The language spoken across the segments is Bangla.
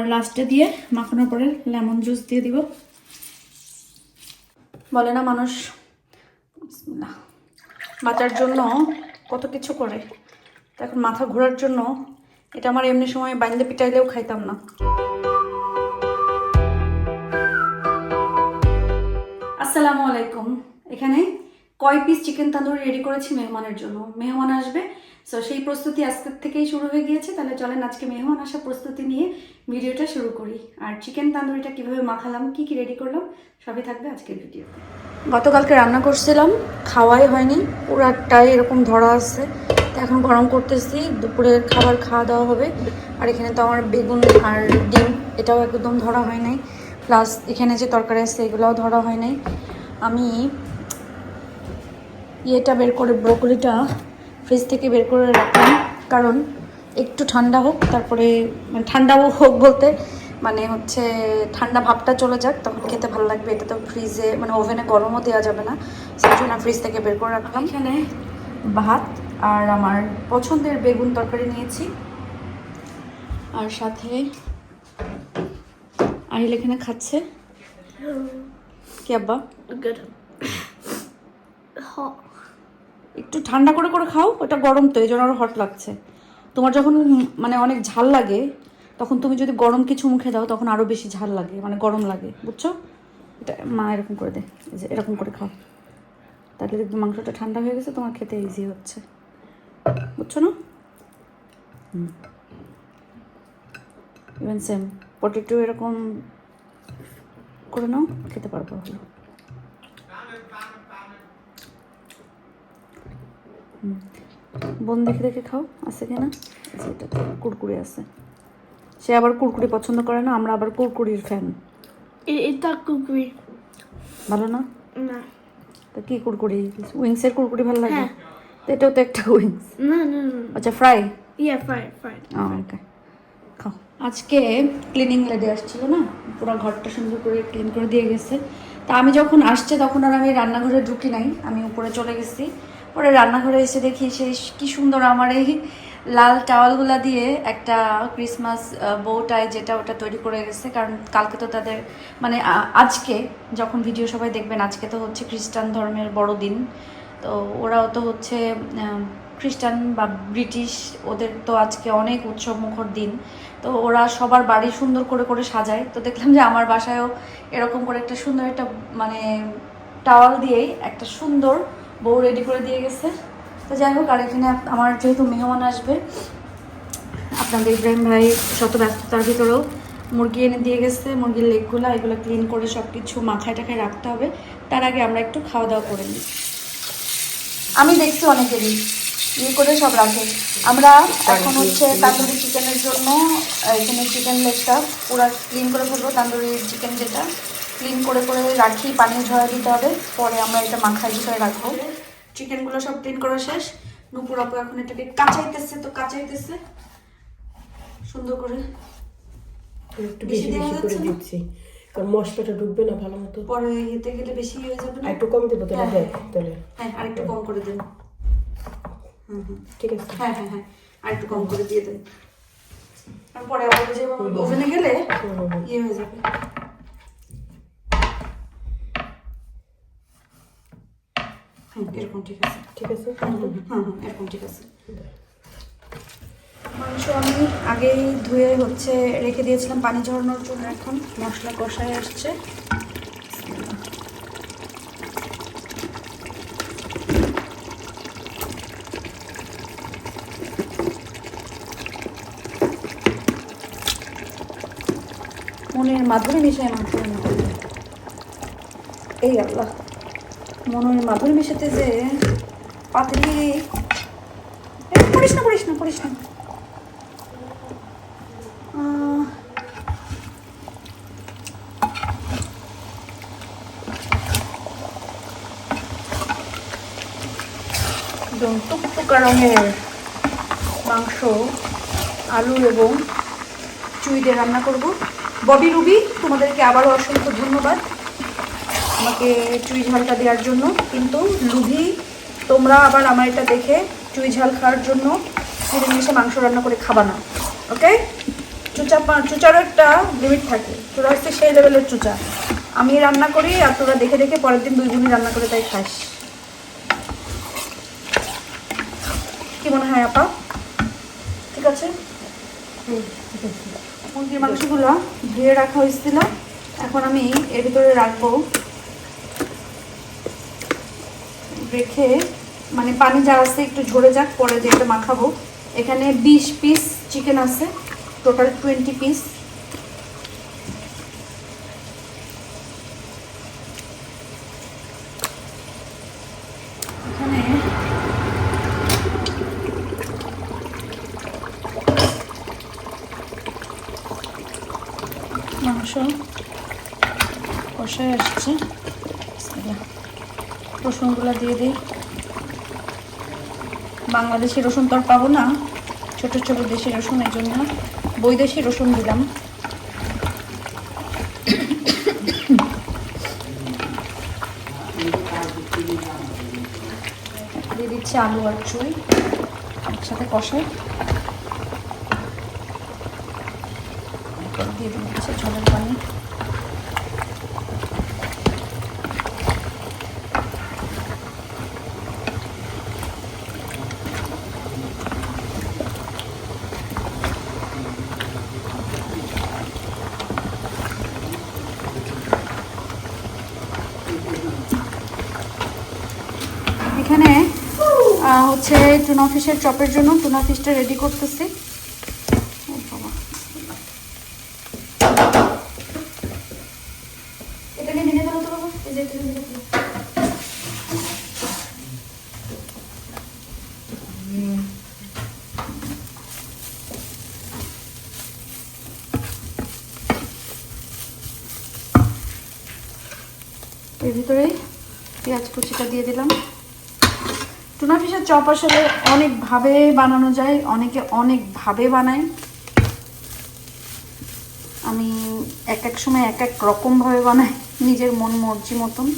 আর লাস্টে দিয়ে মাখানোর পরে লেমন জুস দিয়ে দিব। বলে না মানুষ বাঁচার জন্য কত কিছু করে, তো এখন মাথা ঘোরার জন্য এটা আমার এমনি সময় বাইন্দে পিটাইলেও খাইতাম না। আসসালামু আলাইকুম। এখানে কয় পিস চিকেন তান্দুরি রেডি করেছি মেহমানের জন্য। মেহমান আসবে, সো সেই প্রস্তুতি আজকের থেকেই শুরু হয়ে গিয়েছে। তাহলে চলেন আজকে মেহমান আসার প্রস্তুতি নিয়ে ভিডিওটা শুরু করি। আর চিকেন তান্দুরিটা কিভাবে মাখালাম, কি কি রেডি করলাম, সবই থাকবে আজকের ভিডিওতে। গতকালকে রান্না করছিলাম, খাওয়াই হয়নি, পুরাটাই এরকম ধরা আছে। তো এখন গরম করতেছি, দুপুরের খাবার খাওয়া দাওয়া হবে। আর এখানে তো আমার বেগুন আর ডিম এটাও একদম ধরা হয় নাই, প্লাস এখানে যে তরকারি আছে এগুলোও ধরা হয় নাই। আমি ইয়েটা বের করে, ব্রোকলিটা ফ্রিজ থেকে বের করে রাখলাম, কারণ একটু ঠান্ডা হোক, তারপরে মানে ঠান্ডাও হোক বলতে মানে হচ্ছে ঠান্ডা ভাবটা চলে যাক, তখন খেতে ভালো লাগবে। এটা তো ফ্রিজে মানে ওভেনে গরমও দেওয়া যাবে না, সেই জন্য ফ্রিজ থেকে বের করে রাখলাম। এখানে ভাত আর আমার পছন্দের বেগুন তরকারি নিয়েছি, আর সাথে আহিল এখানে খাচ্ছে। কি আব্বা? একটু ঠান্ডা করে করে খাও, ওটা গরম তো এই জন্য আরো হট লাগছে। তোমার যখন মানে অনেক ঝাল লাগে, তখন তুমি যদি গরম কিছু মুখে দাও তখন আরো বেশি ঝাল লাগে, মানে গরম লাগে, বুঝছো? এটা মা এরকম করে দে, এই যে এরকম করে খাও, তাহলে দেখবে মাংসটা ঠান্ডা হয়ে গেছে, তোমার খেতে ইজি হচ্ছে, বুঝছো না? ইভেন সেম পটেটো এরকম করে নাও, খেতে পারবো ভালো। বোন দেখে দেখে খাও আছে কিনা। এটাতে কুরকুরি আছে, সে আবার কুরকুরি পছন্দ করে না, আমরা আবার কুরকুরির ফ্যান। এটা কুরকুরি ভালো না? না। তা কি কুরকুরি? উইংসের কুরকুরি ভালো লাগে? হ্যাঁ। তো এটাও তো একটা উইংস। না না না। আচ্ছা, ফ্রাই? ইয়া ফ্রাই ফ্রাই। ওকে, খাও। আজকে ক্লিনিং লেডি আসছিল না, পুরো ঘরটা সুন্দর করে ক্লিন করে দিয়ে গেছে। তা আমি যখন আসছে তখন আর আমি রান্নাঘরে ঢুকি নাই, আমি উপরে চলে গেছি। পরে রান্নাঘরে এসে দেখি সেই কি সুন্দর আমার এই লাল টাওয়ালগুলা দিয়ে একটা ক্রিসমাস বউটাই যেটা ওটা তৈরি করে গেছে। কারণ কালকে তো তাদের মানে আজকে যখন ভিডিও সবাই দেখবেন, আজকে তো হচ্ছে খ্রিস্টান ধর্মের বড় দিন। তো ওরাও তো হচ্ছে খ্রিস্টান বা ব্রিটিশ, ওদের তো আজকে অনেক উৎসব মুখর দিন। তো ওরা সবার বাড়ি সুন্দর করে করে সাজায়। তো দেখলাম যে আমার বাসায়ও এরকম করে একটা সুন্দর একটা মানে টাওয়াল দিয়েই একটা সুন্দর বউ রেডি করে দিয়ে গেছে। তো যাই হোক, আর এখানে আমার যেহেতু মেহমান আসবে, আপনাদের ইব্রাহিম ভাই শত ব্যস্ততার ভিতরেও মুরগি এনে দিয়ে গেছে। মুরগির লেগগুলো এগুলো ক্লিন করে সব কিছু মাথায় টাখায় রাখতে হবে। তার আগে আমরা একটু খাওয়া দাওয়া করে নিই। আমি দেখছি অনেকেরই ইয়ে করে সব রাখে। আমরা এখন হচ্ছে তান্দুরি চিকেনের জন্য এখানে চিকেন লেগটা পুরো ক্লিন করে ফেলবো। তান্দুরি চিকেন যেটা ক্লিন করে করে রাখি, পানি ঝরা দিতে হবে, পরে আমরা এটা মাখার ভিতরে রাখবো। চিকেনগুলো সব ক্লিন করা শেষ। নুপুর আপু এখন এটাকে কাঁচাইতেছে, তো কাঁচাইতেছে সুন্দর করে। একটু বেশি বেশি করে দিচ্ছি, কারণ মশলাটা ঢুকবে না ভালো মতো, পরে এতে গেলে বেশি হয়ে যাবে না। একটু কম দেবো তাহলে? দেখ তাহলে হ্যাঁ, আর একটু কম করে দেন। ঠিক আছে। হ্যাঁ হ্যাঁ হ্যাঁ, আর একটু কম করে দিয়ে দেন, আর পরে আবার যে ওভেনে গেলে ইয়ে হয়ে যাবে। হ্যাঁ, এরকম ঠিক আছে। ঠিক আছে, হ্যাঁ হ্যাঁ, এরকম ঠিক আছে। মাংস আমি আগেই ধুয়ে হচ্ছে রেখে দিয়েছিলাম পানি ঝরানোর জন্য। এখন মশলা কষায় আসছে। মনের মাধুরী মিশায় মাংস রান্না করবে। এই আল্লাহ, মনের মাধুরী মিশাতে যে পাতলি করিস না করিস না করিস না। একদম টুকটুকা রঙের মাংস আলু এবং চুই দিয়ে রান্না করব। ববি রুবি, তোমাদেরকে আবারও অসংখ্য ধন্যবাদ আমাকে চুই ঝালটা দেওয়ার জন্য। কিন্তু লুভি তোমরা আবার আমার এটা দেখে চুই ঝাল খাওয়ার জন্য মিলেমিশে মাংস রান্না করে খাবা না, ওকে? চুচারও একটা লিমিট থাকে, তোরা হচ্ছে সেই লেভেলের চুচা। আমি রান্না করি আর তোরা দেখে দেখে পরের দিন 2 বোনই রান্না করে তাই খাস। কি মনে হয় আপা? ঠিক আছে। মুরগির মাংসগুলো ধুয়ে রাখা হয়েছিল, এখন আমি এর ভিতরে রাখবো, রেখে মানে পানি যা আছে একটু ঝরে যাক, পরে যেটা মাখাবো। এখানে 20 পিস চিকেন আছে, টোটাল 20 পিস। এখানে মাংস কষায় আসছে, রসুনগুলো দিয়ে দিই। বাংলাদেশি রসুন তো আর পাবো না, ছোট ছোট দেশি রসুন, এই জন্য বৈদেশি রসুন দিলাম। দিয়ে দিচ্ছি আলু আর চুই একসাথে কষাই, দিয়ে দিচ্ছি ঝোলের পানি। এখানে হচ্ছে টুনা ফিশের চপের জন্য টুনা ফিশটা রেডি করতেছি। এটাকে নিয়ে গেল তো বাবা, এই যে এটা নিয়ে গেল। এর ভিতরে পেঁয়াজ কুচিটা দিয়ে দিলাম। টুনা ফিশের চপ আসলে অনেকভাবে বানানো যায়, অনেকে অনেকভাবে বানায়। আমি এক এক সময় এক এক রকমভাবে বানাই, নিজের মন মর্জি মতন।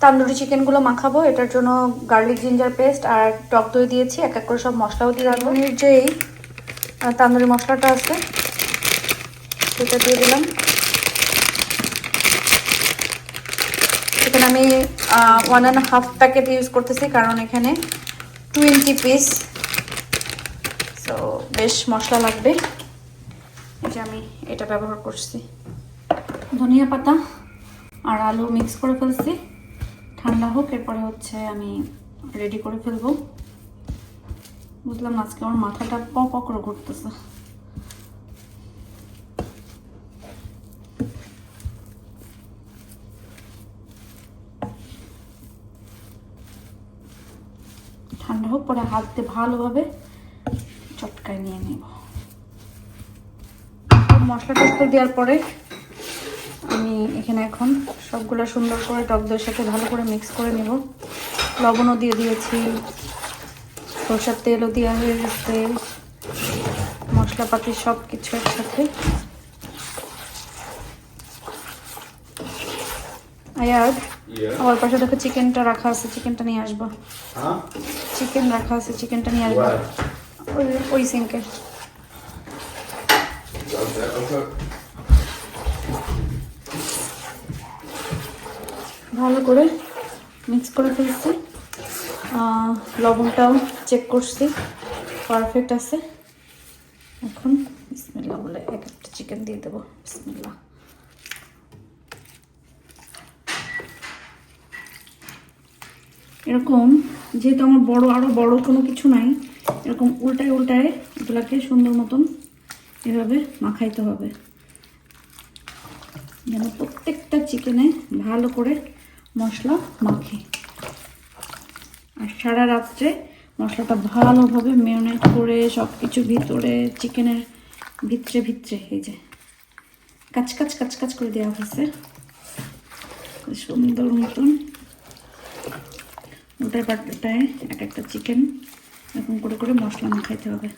তান্দুরি চিকেনগুলো মাখাবো, এটার জন্য গার্লিক জিঞ্জার পেস্ট আর টক দই দিয়েছি, এক এক করে সব মশলাও দিয়ে রাখবো। যেই তান্দুরি মশলাটা আছে সেটা দিয়ে দিলাম। এখানে আমি 1.5 প্যাকেট ইউজ করতেছি, কারণ এখানে 20 পিস, সো বেশ মশলা লাগবে। এই যে আমি এটা ব্যবহার করছি। ধনিয়া পাতা আর আলু মিক্স করে ফেলছি, ঠান্ডা হোক, এরপরে হচ্ছে আমি রেডি করে ফেলবো। বুঝলাম আজকে আমার মাথাটা প করে ঘুরতেছে। ঠান্ডা হোক, পরে হাত দিয়ে ভালোভাবে চটকায় নিয়ে নেব। মশলা টসলা দেওয়ার পরে আমি এখানে এখন সবগুলো সুন্দর করে টক দইয়ের সাথে ভালো করে মিক্স করে নেব। লবণও দিয়ে দিয়েছি, সরষের তেলও দেওয়া হয়ে গেছে, মশলাপাতি সব কিছু একসাথে। আয়ার আমার পাশে দেখো চিকেনটা রাখা আছে, চিকেনটা নিয়ে আসবো। চিকেন রাখা আছে, চিকেনটা নিয়ে আসবো ওই সিঙ্কে। ভালো করে মিক্স করে ফেলছি, লবণটাও চেক করছি, পারফেক্ট আছে। এখন বিসমিল্লাহ বলে এক একটা চিকেন দিয়ে দেবো। বিসমিল্লাহ। এরকম যেহেতু আমার আরো বড় কোনো কিছু নাই, এরকম উল্টায় এগুলাকে সুন্দর মতন এভাবে মাখাইতে হবে, যেন প্রত্যেকটা চিকেনে ভালো করে মশলা মাখে। আর সারা রাত্রে মশলাটা ভালোভাবে ম্যারিনেট করে সব কিছু ভিতরে চিকেনের ভিতরে এই যে কাচ করে দেওয়া হয়েছে সুন্দর মতন। উল্টায় এক একটা চিকেন এরকম করে মশলা মাখাইতে হবে।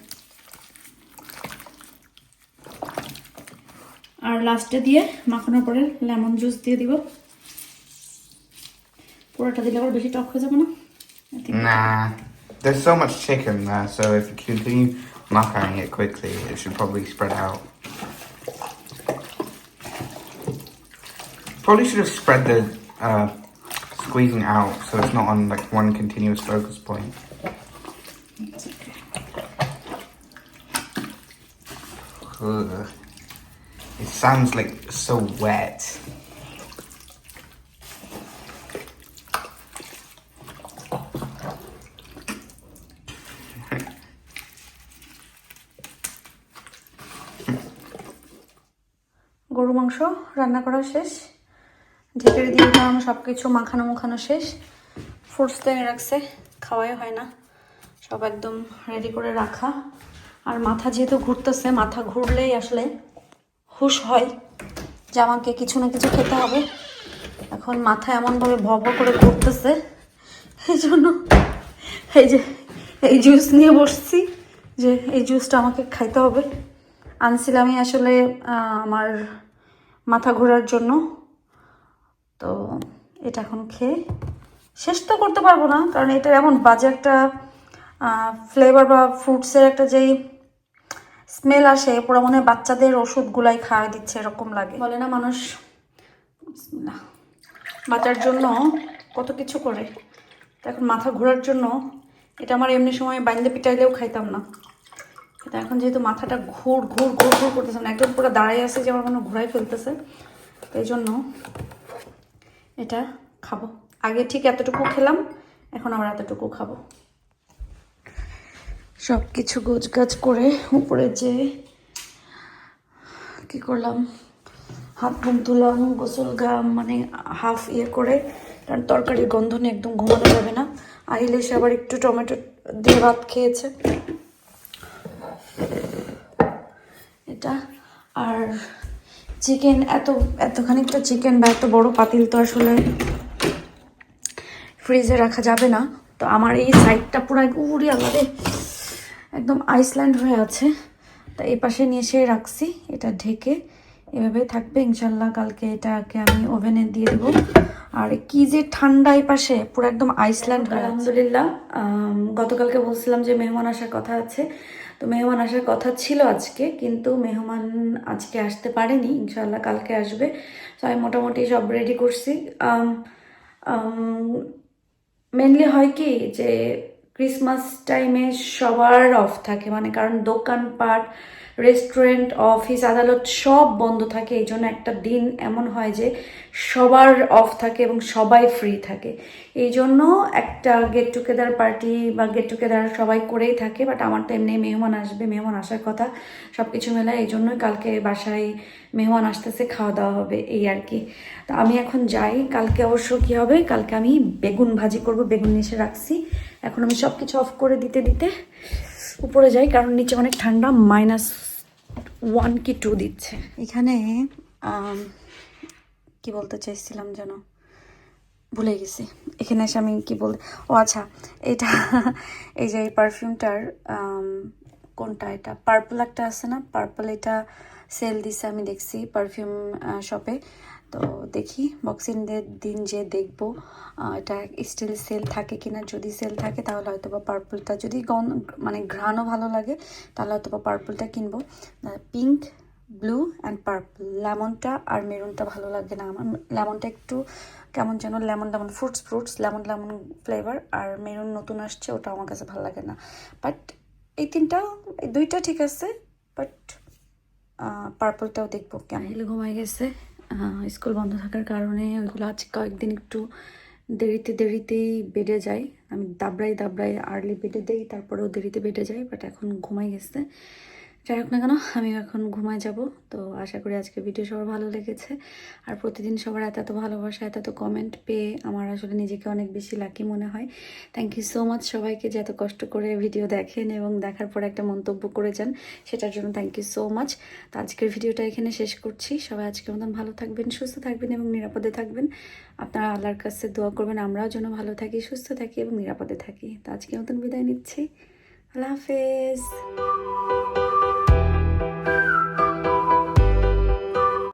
আর লাস্টে দিয়ে মাখানোর পরে লেমন জুস দিয়ে দিব। পুরোটা দিলে আবার বেশি টক হয়ে যাবে না? Nah, there's so much chicken there, so if you continue macaroning it quickly, it should probably spread out. Probably should have spread the squeezing out so it's not on like one continuous focus point. It's okay. Ugh. It sounds like so wet. গরু মাংস রান্না করা শেষ, ঢেকে দিয়ে দিলাম, সব কিছু মাখানো শেষ। ফ্রুটস তো এনে রাখছে, খাওয়াই হয় না, সব একদম রেডি করে রাখা। আর মাথা যেহেতু ঘুরতেছে, মাথা ঘুরলেই আসলে হুশ হয় যে আমাকে কিছু না কিছু খেতে হবে। এখন মাথা এমনভাবে ভ ভ করে ঘুরতেছে, এই জন্য এই জুস নিয়ে বসছি যে এই জুসটা আমাকে খাইতে হবে। আনছিলামই আসলে আমার মাথা ঘোরার জন্য, তো এটা এখন খেয়ে শেষ তো করতে পারবো না, কারণ এটা এমন বাজে একটা ফ্লেভার বা ফ্রুটসের একটা যেই স্মেল আসে, পুরো মনে হয় বাচ্চাদের ওষুধগুলাই খাওয়া দিচ্ছে এরকম লাগে। বলে না মানুষ না বাঁচার জন্য কত কিছু করে, তো এখন মাথা ঘোরার জন্য এটা আমার এমনি সময় বাইন্দে পিটাইলেও খাইতাম না। এটা এখন যেহেতু মাথাটা ঘুর ঘুর ঘুর ঘুর করতেছে না, একদম পুরো দাঁড়াই আছে যে আমার মনে ঘুরাই ফেলতেছে, এই জন্য এটা খাবো। আগে ঠিক এতটুকু খেলাম, এখন আবার এতটুকু খাবো। সব কিছু গোছগাছ করে উপরে যে কি করলাম, হাত মুখ ধুলাম, গোসল গাম মানে হাফ ইয়ে করে, কারণ তরকারির গন্ধ নিয়ে একদম ঘুমানো যাবে না। আহিলে সে আবার একটু টমেটো দিয়ে ভাত খেয়েছে এটা। আর চিকেন এতখানিকটা চিকেন বা এত বড় পাতিল তো আসলে ফ্রিজে রাখা যাবে না, তো আমার এই সাইডটা পুরো উড়ি আলাদা একদম আইসল্যান্ড হয়ে আছে, তা এই পাশে নিয়ে এসে রাখছি। এটা ঢেকে এভাবে থাকবে ইনশাল্লাহ। কালকে এটাকে আমি ওভেনে দিয়ে দেবো। আর কি যে ঠান্ডা এই পাশে, পুরো একদম আইসল্যান্ড। আলহামদুলিল্লাহ, গতকালকে বলছিলাম যে মেহমান আসার কথা আছে, তো মেহমান আসার কথা ছিল আজকে, কিন্তু মেহমান আজকে আসতে পারেনি, ইনশাল্লাহ কালকে আসবে। তো আমি মোটামুটি সব রেডি করছি। মেনলি হয় কি যে ক্রিসমাস টাইমে সবার অফ থাকে, মানে কারণ দোকানপাট, রেস্টুরেন্ট, অফিস, আদালত সব বন্ধ থাকে। এই জন্য একটা দিন এমন হয় যে সবার অফ থাকে এবং সবাই ফ্রি থাকে। এই জন্য একটা গেট টুগেদার পার্টি বা গেট টুগেদার সবাই করেই থাকে। বাট আমার তো এমনি মেহমান আসবে, মেহমান আসার কথা, সব কিছু মেলায়। এই জন্যই কালকে বাসায় মেহমান আসতেছে, খাওয়া দাওয়া হবে, এই আর কি। তো আমি এখন যাই। কালকে অবশ্য কী হবে, কালকে আমি বেগুন ভাজি করব, বেগুন এসে রাখছি। এখন আমি সব কিছু অফ করে দিতে দিতে উপরে যাই, কারণ নিচে অনেক ঠান্ডা, -1 কি 2 দিচ্ছে এখানে। কি বলতে চাইছিলাম যেন ভুলে গেছি। এখানে এসে আমি কি বল, ও আচ্ছা, এটা এই যে এই পারফিউমটার কোনটা, এটা পার্পল একটা আছে না, পার্পল, এটা সেল দিছে আমি দেখছি পারফিউম শপে। তো দেখি বক্সিং ডের দিন যে দেখবো এটা স্টিল সেল থাকে কিনা। যদি সেল থাকে তাহলে হয়তো বা পার্পলটা, যদি মানে ঘ্রাণও ভালো লাগে তাহলে হয়তো বা পার্পলটা কিনবো। পিঙ্ক, ব্লু অ্যান্ড পার্পল, লেমনটা আর মেরুনটা ভালো লাগে না আমার। লেমনটা একটু কেমন যেন, লেমন ফ্রুটস লেমন ফ্লেভার, আর মেরুন নতুন আসছে, ওটা আমার কাছে ভালো লাগে না। বাট এই দুইটা ঠিক আছে, বাট পার্পলটাও দেখবো কেমন। ঘুমাই গেছে, স্কুল বন্ধ থাকার কারণে ওইগুলো আজ কয়েকদিন একটু দেরিতেই বেডে যায়। আমি দাবড়াই আর্লি বেডে দেই, তারপরেও দেরিতে বেডে যাই। বাট এখন ঘুমাই গেছে, যাই হোক না কেন, আমি এখন ঘুমায় যাব। তো আশা করি আজকের ভিডিও সবার ভালো লেগেছে। আর প্রতিদিন সবার এত ভালোবাসা, এত কমেন্ট পেয়ে আমার আসলে নিজেকে অনেক বেশি লাকি মনে হয়। থ্যাংক ইউ সো মাচ সবাইকে যে এত কষ্ট করে ভিডিও দেখেন এবং দেখার পর একটা মন্তব্য করে যান, সেটার জন্য থ্যাংক ইউ সো মাচ। তো আজকের ভিডিওটা এখানে শেষ করছি। সবাই আজকের মতন ভালো থাকবেন, সুস্থ থাকবেন এবং নিরাপদে থাকবেন। আপনারা আল্লাহর কাছে দোয়া করবেন আমরাও যেন ভালো থাকি, সুস্থ থাকি এবং নিরাপদে থাকি। তো আজকের মতন বিদায় নিচ্ছি। আল্লাহ হাফেজ।